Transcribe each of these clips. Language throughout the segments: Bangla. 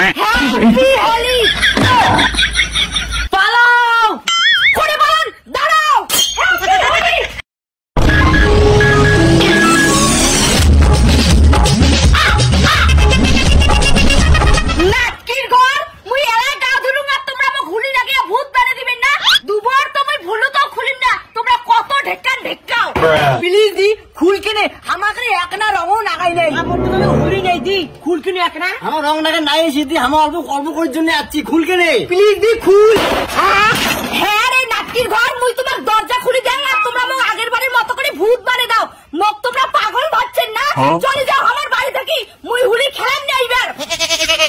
হ্যাপি হোলি। পালাও করে বলুন, দাঁড়াও। হ্যাপি হোলি। নাটকির ঘর মুই এলাই গা ধুলুম আর তোমরা মোক হুলি লাগে ভূত বেড়ে দিবেন না। দুবার তো মুই ভুলু তো খুলিম না, তোমরা কত ঢেকান ঢেকাও। প্লিজ দি খুল কিনে আমাকে একনা রঙও নাগাই নাই। আমার তো হুলি নাই দি খুল কিনে একনা। আমার রং নাগা নাই সিদ্ধি, আমার অল্প অল্প করার জন্য আসছি, খুল কিনে প্লিজ দি খুল। হ্যাঁ রে নাটকির ঘর, মুই তোমার দরজা খুলে দেন আর তোমরা মোক আগের বারের মতো করে ভূত বানিয়ে দাও। মোক তোমরা পাগল ভাবছেন না? চলে যাও আমার বাড়ি থেকে, মুই হুলি খেলাম না এইবার।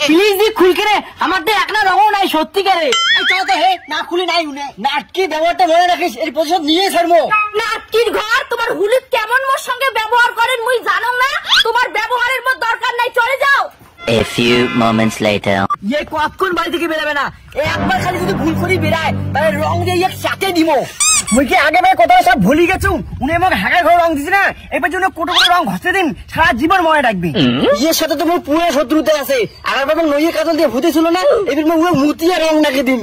প্লিজ দি খুল কিনে, আমার তো একনা রঙও নাই সত্যিকারে। চল তো হে, না খুলি নাই উনে। নাটকি ব্যবহারটা মনে রাখিস, এর প্রতিশোধ নিয়ে ছাড়বো। নাটকির ঘর, তোমার হুলি কেমন মোর সঙ্গে ব্যবহার করেন মুই জানো না। তোমার ব্যবহারের মোর দরকার নাই, চলে যাও। A few moments later. ये কতক্ষণ বাড়ি থেকে বেরোবে না, একবার খালি যদি ভুল করি বেড়ায় তাহলে রং দিয়ে এক সাথে দিব। মুই কি আগে ভাই কথা সব ভুলি গেছু, উনি আমাকে হাগার ঘর রং দিছে না, এবার জন্য কোটো কোটো রং ঘষে দিন, সারা জীবন মনে রাখবি। ইয়ের সাথে তো মোর পুরো শত্রুতা আছে, আগের বার নইয়ে কাজল দিয়ে ভূতে ছিল না, এবার মোর মুতিয়া রং নাকি দিন।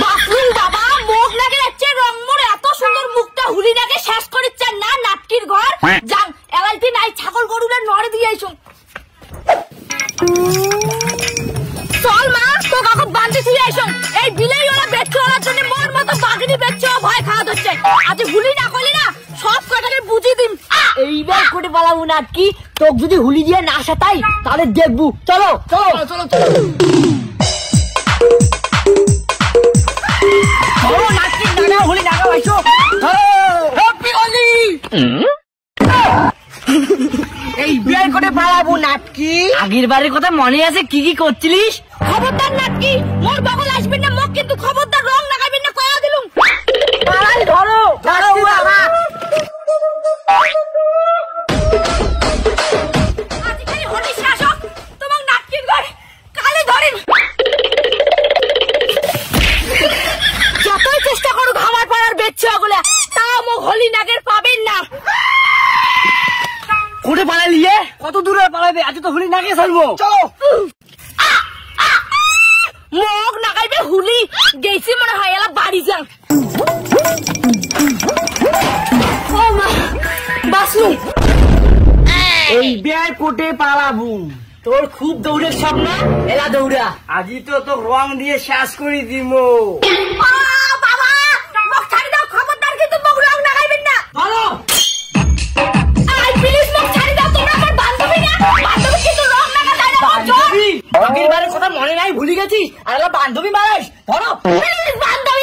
বাথরুম বাবা মুখ লাগে যাচ্ছে রং মোর এত সুন্দর মুখটা হুলি লাগে শেষ করিচ্ছেন না নাটকির ঘর। যান এলাইতে নাই ছাগল গরুরে নড়ে দিয়ে আইসুন। চল মা তো কাকু বান্ধে ছিঁড়ে আইসুন। এই বিলাই ওরা বেচছে ওরার জন্য মোর মতো বাগিনি বেচছে ভয় খাওয়া হচ্ছে। আজ হুলি না করলি না সব কটাকে বুঝিয়ে দিন। এইবার করে পালাবো নাটকি, তোকে যদি হুলি দিয়ে না সাতাই তাহলে দেখবো। চলো চলো চলো চলো নাটকি নাগা হুলি নাগা ভাইছো। হ্যাপি হোলি। এই বিয়ে করে পালাবো নাটকি। আগের বারের কথা মনে আছে কি কি করছিলিস? খবরদার নাটকি মোর বগল আসবেন না, মোক কিন্তু খবরদার রং লাগাবেন না কয়া দিলুম। পালাই ধরো ধরো বাবা। আজকাল হোলি শাসক তোমার নাটকির ঘর কালে ধরেন। যতই চেষ্টা করুক আমার পাড়ার বেচছে ওগুলা, তাও মোক হোলি নাগের পাবেন না। কোটে পালালিয়ে কত দূরে পালাবে, আজ তো হুলি নাগে ছাড়বো। চলো মগ নাগাইবে হুলি গেছি মনে হয় এলা বাড়ি যান। ও মা বাসলু। এই বিয়ে কোটে পালাবো, তোর খুব দৌড়ের স্বপ্ন, এলা দৌড়া। আজি তো তো রং দিয়ে শেষ করে দিব। বাবা মগ ছাড়ি দাও, খবরদার কিন্তু মগ রং নাগাইবেন না। চলো আই প্লিজ মগ ছাড়ি দাও, তোমরা আমার বান্ধবী না, বান্ধবী কিন্তু রং নাগা যায় না। বান্ধবী আগের বারের কথা মনে নাই ভুলে গেছিস, আর বান্ধবী মারাস। ধরো প্লিজ বান্ধবী